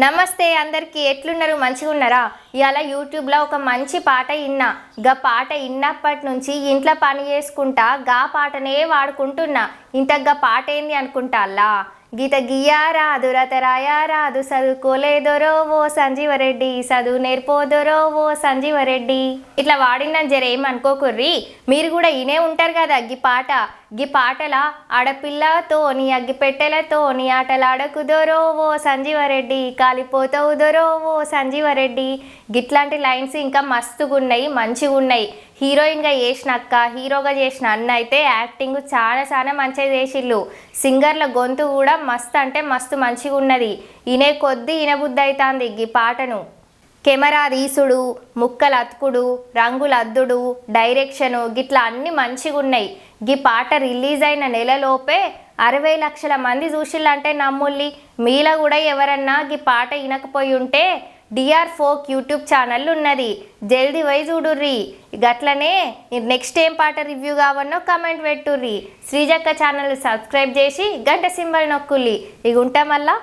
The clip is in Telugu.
నమస్తే అందరికి ఎట్లున్నారు మంచిగా ఉన్నారా? ఇవాళ యూట్యూబ్లో ఒక మంచి పాట ఇన్నా. గా పాట ఇన్నప్పటి నుంచి ఇంట్లో పని చేసుకుంటా గా పాటనే వాడుకుంటున్నా. ఇంతగా పాట ఏంది అనుకుంటాల్లా? గీత గియ్యారాదు రతరాయారాదు చదువుకోలేదోరో ఓ సంజీవరెడ్డి, చదువు నేర్పోదోరో ఓ సంజీవరెడ్డి. ఇట్లా వాడినని జర ఏమనుకోకుర్రి, మీరు కూడా ఇనే ఉంటారు కదా గీ పాట. గీ పాటల ఆడపిల్లతో నీ అగ్గిపెట్టెలతో నీ ఆటలాడకుదోరో ఓ సంజీవరెడ్డి, కాలిపోతావుదోరో ఓ సంజీవరెడ్డి. గిట్లాంటి లైన్స్ ఇంకా మస్తుగున్నాయి, మంచిగా ఉన్నాయి. హీరోయిన్గా చేసిన అక్క, హీరోగా చేసిన అన్న అయితే యాక్టింగ్ చాలా మంచిగా చేసిళ్ళు. సింగర్ల గొంతు కూడా మస్తు అంటే మస్తు మంచిగా ఉన్నది. ఇనే కొద్దీ ఇనబుద్ధి అవుతుంది ఈ పాటను. కెమెరా తీసుడు, ముక్కలు అతుకుడు, రంగులు అద్దుడు, డైరెక్షను గిట్లా అన్నీ మంచిగా ఉన్నాయి. గీ పాట రిలీజ్ అయిన నెలలోపే 60 లక్షల మంది చూసిళ్ళంటే నమ్ముల్లి. మీలో కూడా ఎవరన్నా గీ పాట వినకపోయి ఉంటే డిఆర్ ఫోక్ యూట్యూబ్ ఛానల్ ఉన్నది, జల్దీ పోయి చూడుర్రి. గట్లనే నెక్స్ట్ ఏం పాట రివ్యూ కావన్నో కమెంట్ పెట్టుర్రి. శ్రీజక్క ఛానల్ సబ్స్క్రైబ్ చేసి గంట సింబల్ నొక్కుల్లి. ఇక ఉంటాం మళ్ళా.